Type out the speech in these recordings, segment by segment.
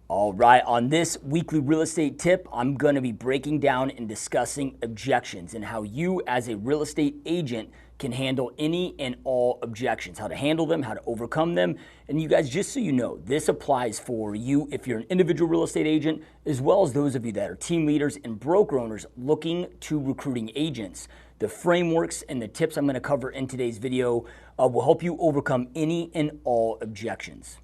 All right, on this weekly real estate tip, I'm going to be breaking down and discussing objections and how you as a real estate agent can handle any and all objections, how to handle them, how to overcome them. And you guys, just so you know, this applies for you if you're an individual real estate agent, as well as those of you that are team leaders and broker owners looking to recruiting agents. The frameworks and the tips I'm going to cover in today's video will help you overcome any and all objections.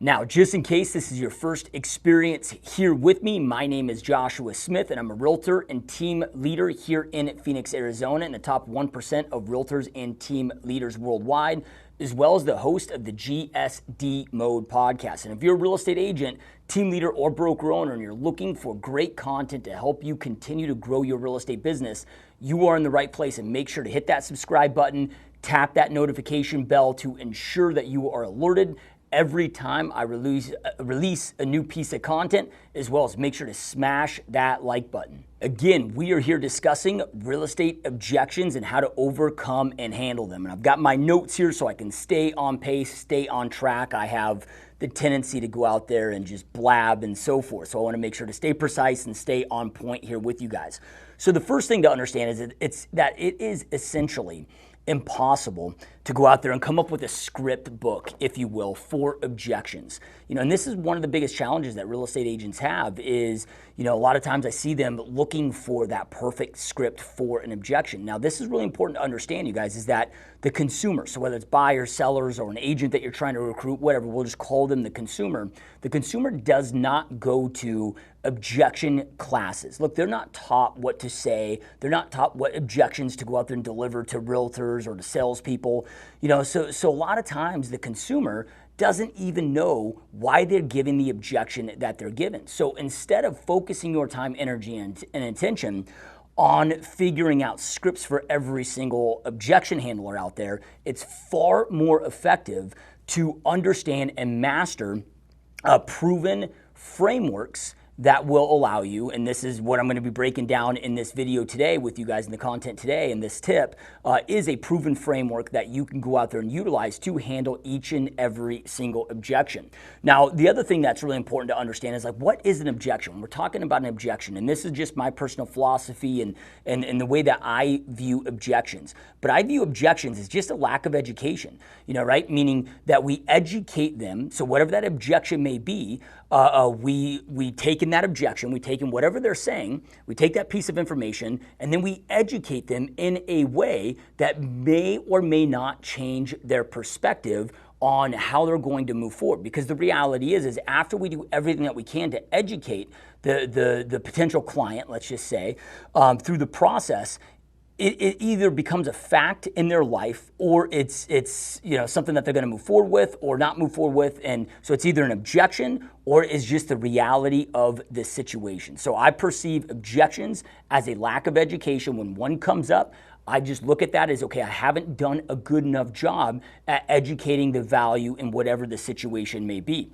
Now, just in case this is your first experience here with me, my name is Joshua Smith, and I'm a realtor and team leader here in Phoenix, Arizona, in the top 1% of realtors and team leaders worldwide, as well as the host of the GSD Mode podcast. And if you're a real estate agent, team leader, or broker owner, and you're looking for great content to help you continue to grow your real estate business, you are in the right place. And make sure to hit that subscribe button, tap that notification bell to ensure that you are alerted every time I release a new piece of content, as well as make sure to smash that like button. Again, we are here discussing real estate objections and how to overcome and handle them. And I've got my notes here so I can stay on pace, stay on track. I have the tendency to go out there and just blab and so forth. So I want to make sure to stay precise and stay on point here with you guys. So the first thing to understand is that it is essentially impossible to go out there and come up with a script book, if you will, for objections. And this is one of the biggest challenges that real estate agents have is, a lot of times I see them looking for that perfect script for an objection. Now, this is really important to understand, you guys, is that the consumer, so whether it's buyers, sellers, or an agent that you're trying to recruit, whatever, we'll just call them the consumer does not go to objection classes. Look, they're not taught what to say. They're not taught what objections to go out there and deliver to realtors or to salespeople. So a lot of times the consumer doesn't even know why they're giving the objection that they're given. So instead of focusing your time, energy, and attention on figuring out scripts for every single objection handler out there, it's far more effective to understand and master proven frameworks that will allow you, and this is what I'm going to be breaking down in this video today with you guys in the content today, and this tip is a proven framework that you can go out there and utilize to handle each and every single objection. Now, the other thing that's really important to understand is what is an objection? When we're talking about an objection, and this is just my personal philosophy and the way that I view objections, but I view objections as just a lack of education, right? Meaning that we educate them, so whatever that objection may be, we take in that objection, we take in whatever they're saying, we take that piece of information, and then we educate them in a way that may or may not change their perspective on how they're going to move forward. Because the reality is after we do everything that we can to educate the potential client, let's just say, through the process, it either becomes a fact in their life or it's something that they're going to move forward with or not move forward with. And so it's either an objection or it's just the reality of the situation. So I perceive objections as a lack of education. When one comes up, I just look at that as, okay, I haven't done a good enough job at educating the value in whatever the situation may be.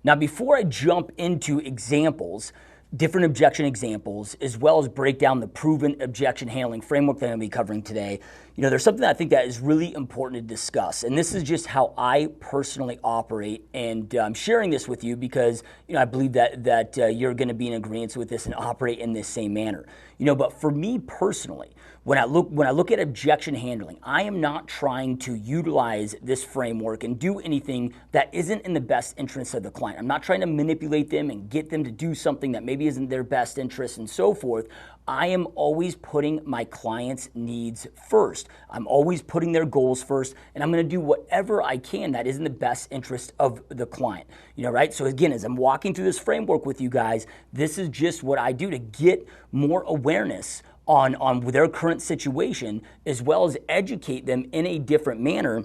Now, before I jump into examples, different objection examples, as well as break down the proven objection handling framework that I'm going to be covering today, there's something that I think that is really important to discuss. And this is just how I personally operate. And I'm sharing this with you because, I believe that you're going to be in agreement with this and operate in this same manner. But for me personally, when I look at objection handling, I am not trying to utilize this framework and do anything that isn't in the best interest of the client. I'm not trying to manipulate them and get them to do something that maybe isn't their best interest and so forth. I am always putting my clients' needs first. I'm always putting their goals first, and I'm going to do whatever I can that is in the best interest of the client. Right? So again, as I'm walking through this framework with you guys, this is just what I do to get more awareness on their current situation, as well as educate them in a different manner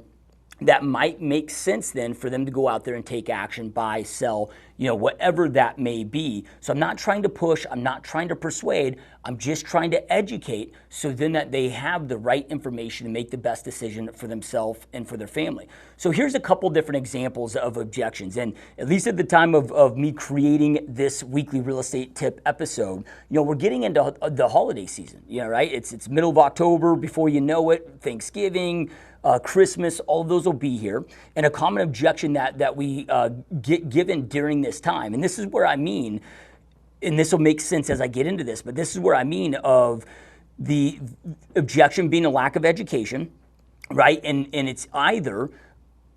that might make sense then for them to go out there and take action, buy, sell, whatever that may be. So I'm not trying to push, I'm not trying to persuade, I'm just trying to educate so then that they have the right information to make the best decision for themselves and for their family. So here's a couple different examples of objections. And at least at the time of me creating this weekly real estate tip episode, we're getting into the holiday season, right? It's middle of October, before you know it, Thanksgiving, Christmas, all of those will be here. And a common objection that we get given during this time, and this is where I mean, and this will make sense as I get into this, but this is where I mean of the objection being a lack of education, right? And it's either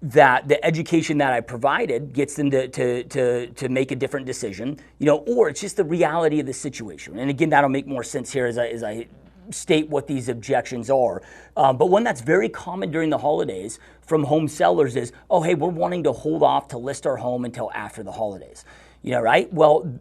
that the education that I provided gets them to make a different decision, or it's just the reality of the situation. And again, that'll make more sense here as I state what these objections are. But one that's very common during the holidays from home sellers is, oh, hey, we're wanting to hold off to list our home until after the holidays, right? Well,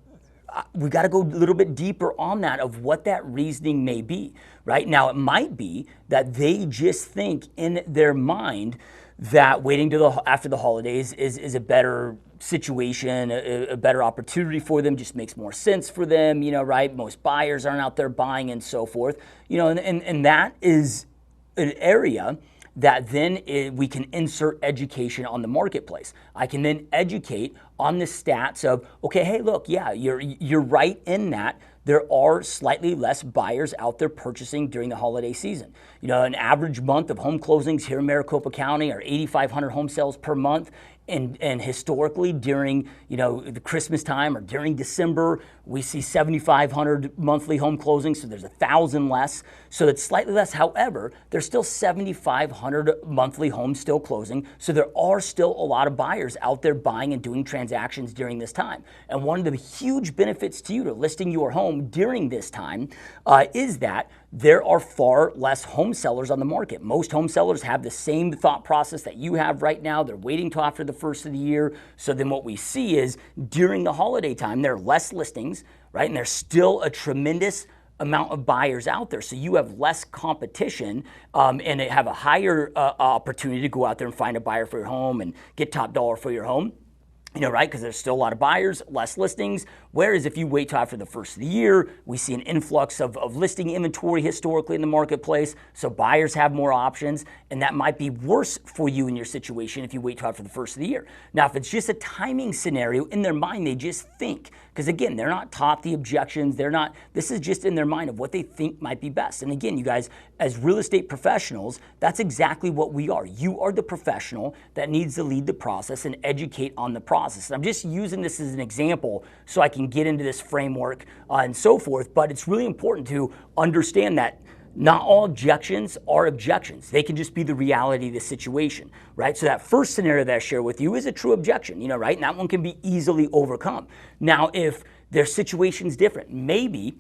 we got to go a little bit deeper on that of what that reasoning may be, right? Now, it might be that they just think in their mind that waiting till after the holidays is a better situation, a better opportunity for them, just makes more sense for them, right? Most buyers aren't out there buying and so forth, and that is an area that then we can insert education on the marketplace. I can then educate on the stats of, okay, hey, look, yeah, you're right in that there are slightly less buyers out there purchasing during the holiday season. An average month of home closings here in Maricopa County are 8,500 home sales per month. And historically during, the Christmas time or during December, we see 7,500 monthly home closings, so there's 1,000 less. So it's slightly less. However, there's still 7,500 monthly homes still closing, so there are still a lot of buyers out there buying and doing transactions during this time. And one of the huge benefits to you to listing your home during this time is that there are far less home sellers on the market. Most home sellers have the same thought process that you have right now. They're waiting till after the first of the year. So then what we see is during the holiday time, there are less listings, right? And there's still a tremendous amount of buyers out there. So you have less competition and have a higher opportunity to go out there and find a buyer for your home and get top dollar for your home. Right? Because there's still a lot of buyers, less listings. Whereas if you wait till after the first of the year, we see an influx of listing inventory historically in the marketplace. So buyers have more options, and that might be worse for you in your situation if you wait till after the first of the year. Now, if it's just a timing scenario, in their mind, they just think, because again, they're not taught the objections. This is just in their mind of what they think might be best. And again, you guys, as real estate professionals, that's exactly what we are. You are the professional that needs to lead the process and educate on the process. And I'm just using this as an example so I can get into this framework and so forth, but it's really important to understand that not all objections are objections. They can just be the reality of the situation, right? So that first scenario that I share with you is a true objection, right? And that one can be easily overcome. Now, if their situation's different, maybe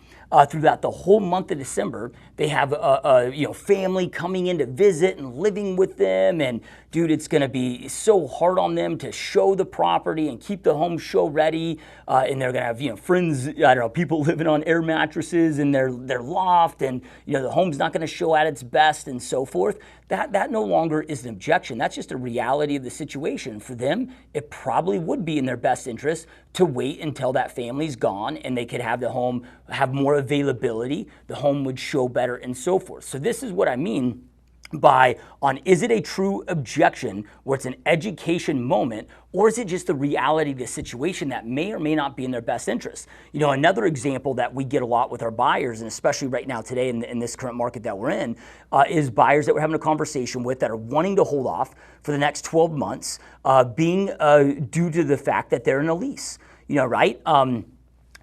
throughout the whole month of December, they have a family coming in to visit and living with them, and dude, it's going to be so hard on them to show the property and keep the home show ready, and they're going to have friends, people living on air mattresses in their loft, and the home's not going to show at its best and so forth. That no longer is an objection. That's just a reality of the situation. For them, it probably would be in their best interest to wait until that family's gone and they could have the home have more availability, the home would show better and so forth. So this is what I mean by is it a true objection where it's an education moment, or is it just the reality of the situation that may or may not be in their best interest? Another example that we get a lot with our buyers, and especially right now today in this current market that we're in, is buyers that we're having a conversation with that are wanting to hold off for the next 12 months, being due to the fact that they're in a lease, right?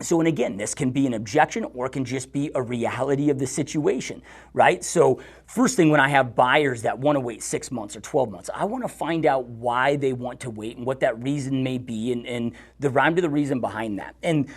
So, and again, this can be an objection or it can just be a reality of the situation, right? So first thing, when I have buyers that want to wait 6 months or 12 months, I want to find out why they want to wait and what that reason may be and the rhyme to the reason behind that. And,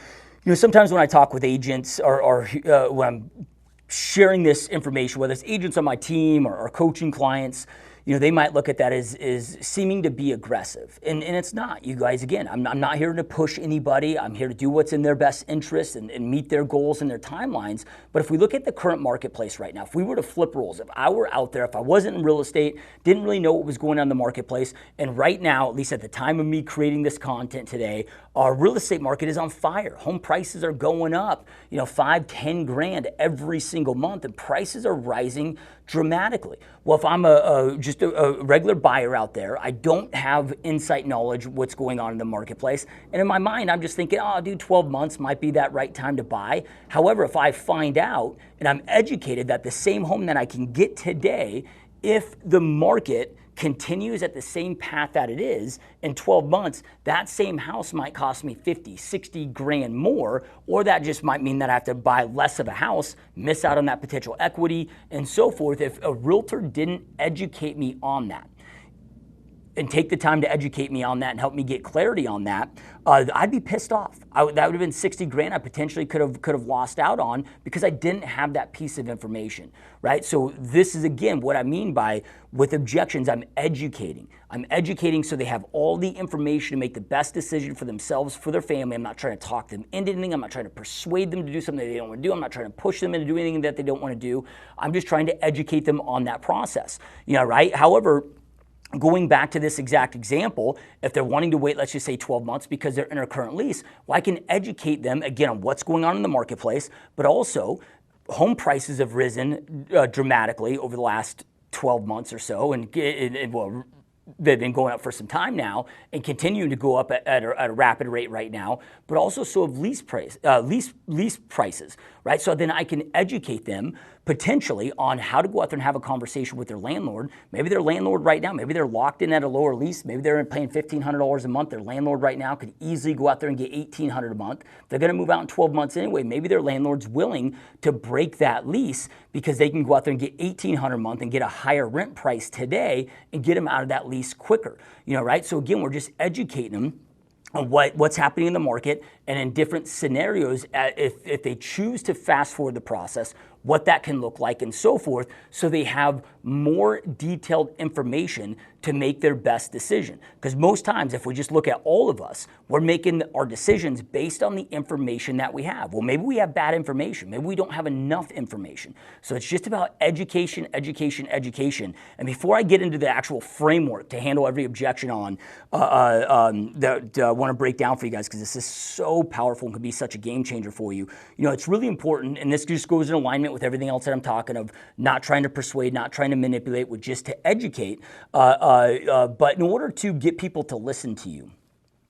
sometimes when I talk with agents or when I'm sharing this information, whether it's agents on my team or coaching clients, they might look at that as seeming to be aggressive. And it's not, you guys. Again, I'm not here to push anybody. I'm here to do what's in their best interest and meet their goals and their timelines. But if we look at the current marketplace right now, if we were to flip roles, if I were out there, if I wasn't in real estate, didn't really know what was going on in the marketplace, and right now, at least at the time of me creating this content today, our real estate market is on fire. Home prices are going up, $5-10 grand every single month, and prices are rising dramatically. Well, if I'm just a regular buyer out there, I don't have insight knowledge of what's going on in the marketplace, and in my mind, I'm just thinking, 12 months might be that right time to buy. However, if I find out and I'm educated that the same home that I can get today if the market continues at the same path that it is, in 12 months, that same house might cost me 50, 60 grand more, or that just might mean that I have to buy less of a house, miss out on that potential equity, and so forth. If a realtor didn't educate me on that, and take the time to educate me on that and help me get clarity on that, I'd be pissed off. That would have been 60 grand I potentially could have lost out on because I didn't have that piece of information, right? So this is, again, what I mean by with objections, I'm educating. I'm educating so they have all the information to make the best decision for themselves, for their family. I'm not trying to talk them into anything. I'm not trying to persuade them to do something they don't want to do. I'm not trying to push them into doing anything that they don't want to do. I'm just trying to educate them on that process, right? However, going back to this exact example, if they're wanting to wait, let's just say 12 months because they're in a current lease, well, I can educate them, again, on what's going on in the marketplace, but also home prices have risen dramatically over the last 12 months or so, and well, they've been going up for some time now and continuing to go up at a rapid rate right now, but also so have lease prices, right? So then I can educate them potentially on how to go out there and have a conversation with their landlord. Maybe their landlord right now, maybe they're locked in at a lower lease, maybe they're paying $1,500 a month. Their landlord right now could easily go out there and get $1,800 a month. They're going to move out in 12 months anyway. Maybe their landlord's willing to break that lease because they can go out there and get $1,800 a month and get a higher rent price today and get them out of that lease quicker, right? So again, we're just educating them on what's happening in the market, and in different scenarios, if they choose to fast forward the process, what that can look like and so forth, so they have more detailed information to make their best decision. Because most times, if we just look at all of us, we're making our decisions based on the information that we have. Well, maybe we have bad information. Maybe we don't have enough information. So it's just about education, education, education. And before I get into the actual framework to handle every objection on that I want to break down for you guys, because this is so powerful and can be such a game changer for you. It's really important, and this just goes in alignment with everything else that I'm talking of, not trying to persuade, not trying to manipulate, with just to educate. But in order to get people to listen to you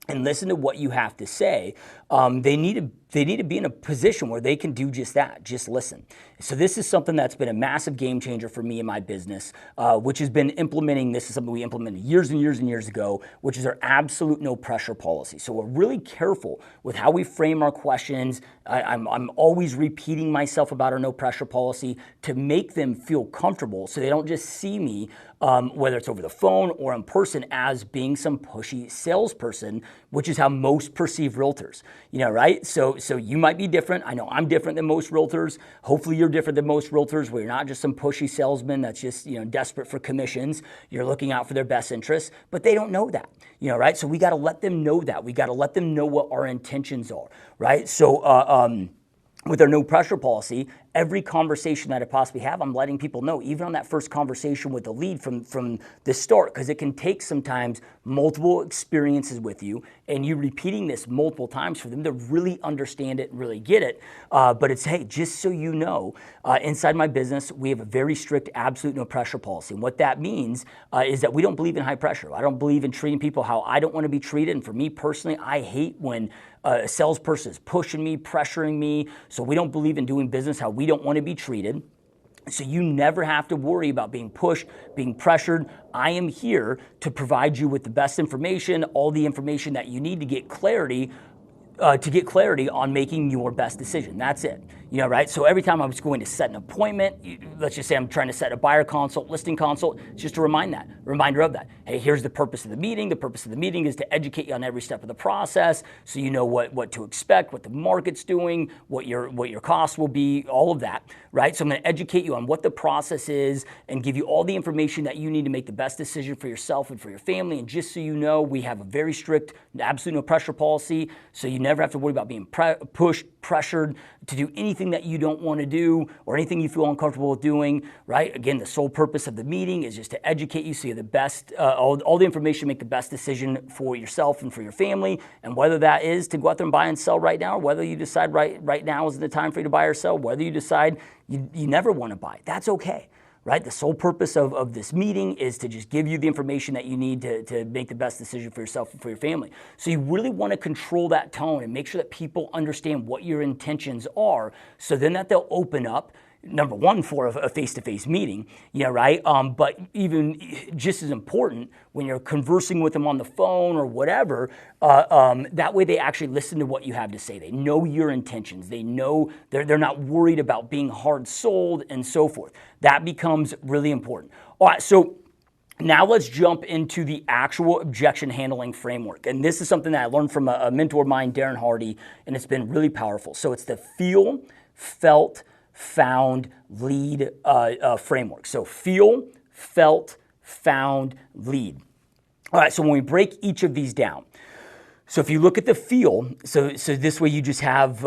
and listen to what you have to say, they need to be in a position where they can do just that, just listen. So this is something that's been a massive game changer for me in my business, which has been implementing. This is something we implemented years and years and years ago, which is our absolute no pressure policy. So we're really careful with how we frame our questions. I'm always repeating myself about our no pressure policy to make them feel comfortable, so they don't just see me, whether it's over the phone or in person, as being some pushy salesperson, which is how most perceive realtors. Right? So you might be different. I know I'm different than most realtors. Hopefully you're different than most realtors, where you're not just some pushy salesman that's just, desperate for commissions. You're looking out for their best interests, but they don't know that, right? So we got to let them know that. We got to let them know what our intentions are, right? So, with our no pressure policy, every conversation that I possibly have, I'm letting people know, even on that first conversation with the lead from the start, because it can take sometimes multiple experiences with you and you repeating this multiple times for them to really understand it and really get it. But it's, hey, just so you know, inside my business, we have a very strict absolute no pressure policy. And what that means is that we don't believe in high pressure. I don't believe in treating people how I don't want to be treated. And for me personally, I hate when a salesperson is pushing me, pressuring me. So we don't believe in doing business how we don't want to be treated. So you never have to worry about being pushed, being pressured. I am here to provide you with the best information, all the information that you need to get clarity on making your best decision. That's it. Right? So every time I was going to set an appointment, let's just say I'm trying to set a buyer consult, listing consult, it's just a reminder of that. Hey, here's the purpose of the meeting. The purpose of the meeting is to educate you on every step of the process, so you know what to expect, what the market's doing, what your costs will be, all of that, right? So I'm going to educate you on what the process is and give you all the information that you need to make the best decision for yourself and for your family. And just so you know, we have a very strict, absolute no pressure policy, so you never have to worry about being pushed, pressured to do anything that you don't want to do or anything you feel uncomfortable with doing, right? Again, the sole purpose of the meeting is just to educate you so you have the best, all the information, make the best decision for yourself and for your family. And whether that is to go out there and buy and sell right now, or whether you decide right now is the time for you to buy or sell, whether you decide you never want to buy, that's okay. Right? The sole purpose of this meeting is to just give you the information that you need to make the best decision for yourself and for your family. So you really want to control that tone and make sure that people understand what your intentions are, so then that they'll open up number one, for a face-to-face meeting, right? But even just as important, when you're conversing with them on the phone or whatever, that way they actually listen to what you have to say. They know your intentions. They know they're not worried about being hard sold and so forth. That becomes really important. All right, so now let's jump into the actual objection handling framework. And this is something that I learned from a mentor of mine, Darren Hardy, and it's been really powerful. So it's the feel, felt, found, lead framework. So feel, felt, found, lead. All right, so when we break each of these down, so if you look at the feel, so this way you just have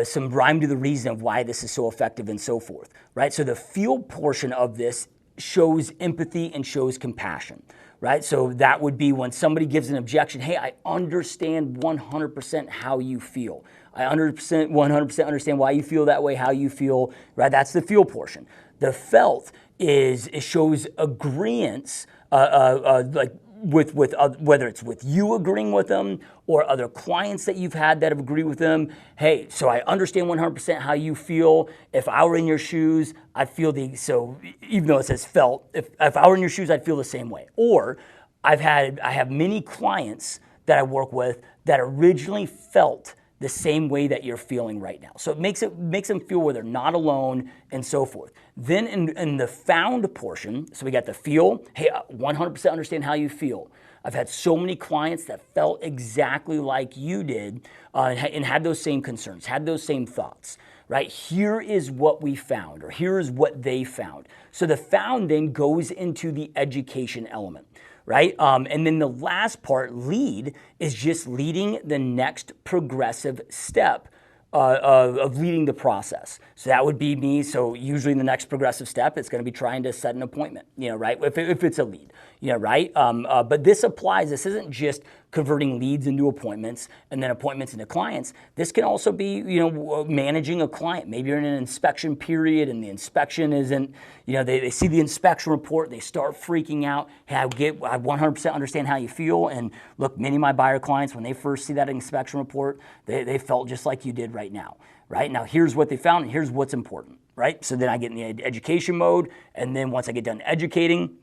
some rhyme to the reason of why this is so effective and so forth, right? So the feel portion of this shows empathy and shows compassion, right? So that would be when somebody gives an objection, hey, I understand 100% how you feel. I 100% understand why you feel that way, how you feel, right? That's the feel portion. The felt it shows agreeance, like with whether it's with you agreeing with them or other clients that you've had that have agreed with them. Hey, so I understand 100% how you feel. If I were in your shoes, I'd feel so even though it says felt, if I were in your shoes, I'd feel the same way. Or I have many clients that I work with that originally felt the same way that you're feeling right now. So it makes them feel where they're not alone and so forth. Then in the found portion, so we got the feel, hey, I 100% understand how you feel. I've had so many clients that felt exactly like you did and had those same concerns, had those same thoughts, right? Here is what we found, or here is what they found. So the found then goes into the education element, right? And then the last part, lead, is just leading the next progressive step of leading the process. So that would be me. So usually in the next progressive step, it's going to be trying to set an appointment, right? If it's a lead, right? But this applies. This isn't just converting leads into appointments and then appointments into clients. This can also be, managing a client. Maybe you're in an inspection period and the inspection isn't, they see the inspection report, they start freaking out. Hey, I 100% understand how you feel. And look, many of my buyer clients, when they first see that inspection report, they felt just like you did right now. Right now, here's what they found and here's what's important. Right. So then I get in the education mode, and then once I get done educating,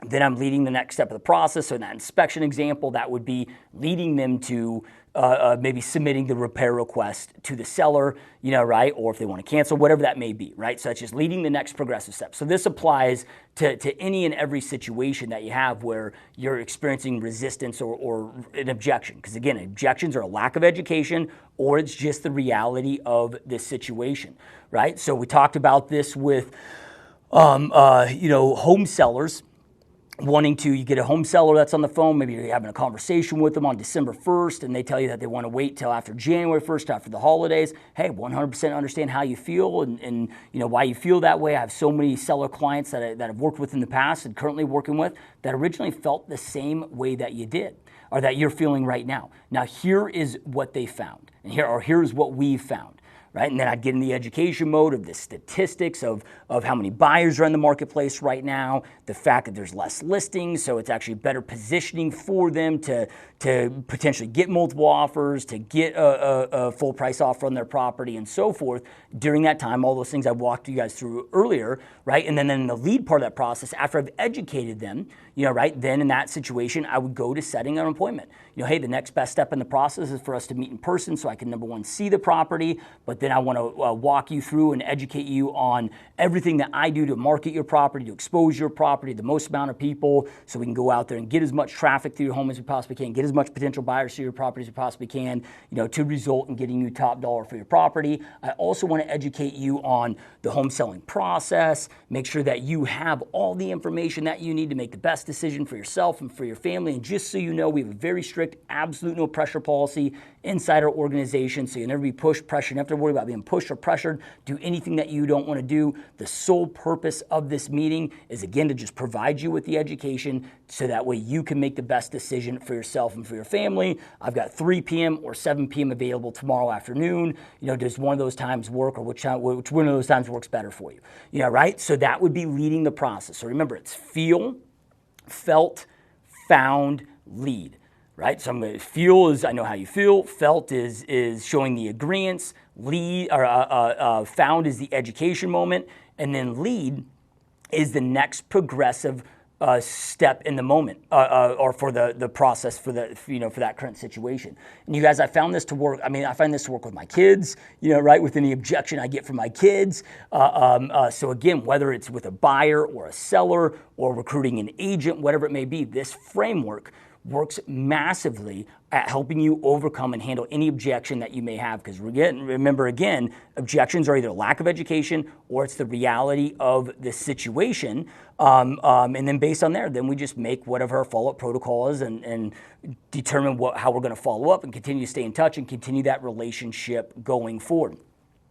then I'm leading the next step of the process. So in that inspection example, that would be leading them to maybe submitting the repair request to the seller, right? Or if they want to cancel, whatever that may be, right? So that's just leading the next progressive step. So this applies to any and every situation that you have where you're experiencing resistance or an objection. Because again, objections are a lack of education, or it's just the reality of this situation, right? So we talked about this with, home sellers. You get a home seller that's on the phone, maybe you're having a conversation with them on December 1st, and they tell you that they want to wait till after January 1st, after the holidays. Hey, 100% understand how you feel and why you feel that way. I have so many seller clients that I've worked with in the past and currently working with that originally felt the same way that you did, or that you're feeling right now. Now, here is what they found, and here's what we've found. Right? And then I'd get in the education mode of the statistics of how many buyers are in the marketplace right now, the fact that there's less listings, so it's actually better positioning for them to potentially get multiple offers, to get a full price offer on their property and so forth. During that time, all those things I walked you guys through earlier, right? And then in the lead part of that process, after I've educated them, right, then in that situation, I would go to setting an appointment. Hey, the next best step in the process is for us to meet in person so I can, number one, see the property, but then I want to walk you through and educate you on everything that I do to market your property, to expose your property to the most amount of people, so we can go out there and get as much traffic through your home as we possibly can, get as much potential buyers to your property as we possibly can, to result in getting you top dollar for your property. I also want to educate you on the home selling process, make sure that you have all the information that you need to make the best decision for yourself and for your family. And just so you know, we have a very strict, absolute no pressure policy inside our organization, so you'll never be pushed, pressured. You don't have to worry about being pushed or pressured. Do anything that you don't want to do. The sole purpose of this meeting is, again, to just provide you with the education so that way you can make the best decision for yourself and for your family. I've got 3 p.m. or 7 p.m. available tomorrow afternoon. Does one of those times work, or which one of those times works better for you? Right? So that would be leading the process. So remember, it's feel, felt, found, lead. right? So I'm going to feel is I know how you feel. Felt is showing the agreeance. Lead or found is the education moment, and then lead is the next progressive step in the moment, or for the process for for that current situation. And you guys, I found this to work. I mean, I find this to work with my kids, right? With any objection I get from my kids. So again, whether it's with a buyer or a seller or recruiting an agent, whatever it may be, this framework works massively at helping you overcome and handle any objection that you may have. Because remember, again, objections are either lack of education or it's the reality of the situation. And then based on there, then we just make whatever our follow-up protocol is and determine how we're going to follow up and continue to stay in touch and continue that relationship going forward.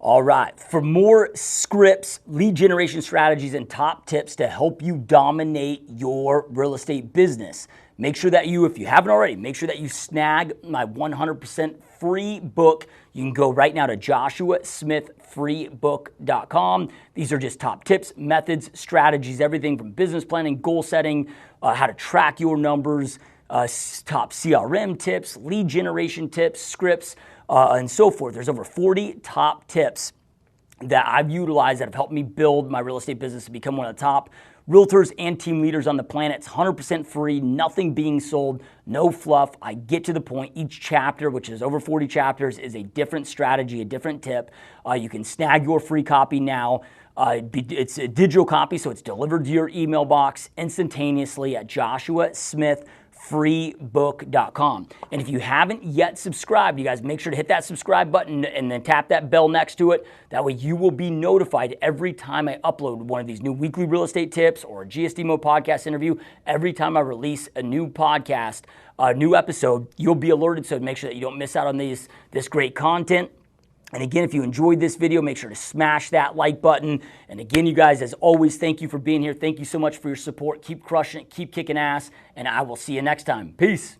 All right, for more scripts, lead generation strategies, and top tips to help you dominate your real estate business, make sure that if you haven't already, make sure that you snag my 100% free book. You can go right now to joshuasmithfreebook.com. These are just top tips, methods, strategies, everything from business planning, goal setting, how to track your numbers, top CRM tips, lead generation tips, scripts, and so forth. There's over 40 top tips that I've utilized that have helped me build my real estate business to become one of the top realtors and team leaders on the planet. It's 100% free, nothing being sold, no fluff. I get to the point. Each chapter, which is over 40 chapters, is a different strategy, a different tip. You can snag your free copy now. It's a digital copy, so it's delivered to your email box instantaneously at joshuasmithfreebook.com. And if you haven't yet subscribed, you guys make sure to hit that subscribe button and then tap that bell next to it. That way you will be notified every time I upload one of these new weekly real estate tips or a GSD Mode podcast interview. Every time I release a new podcast, a new episode, you'll be alerted, so make sure that you don't miss out on this great content. And again, if you enjoyed this video, make sure to smash that like button. And again, you guys, as always, thank you for being here. Thank you so much for your support. Keep crushing it, keep kicking ass, and I will see you next time. Peace.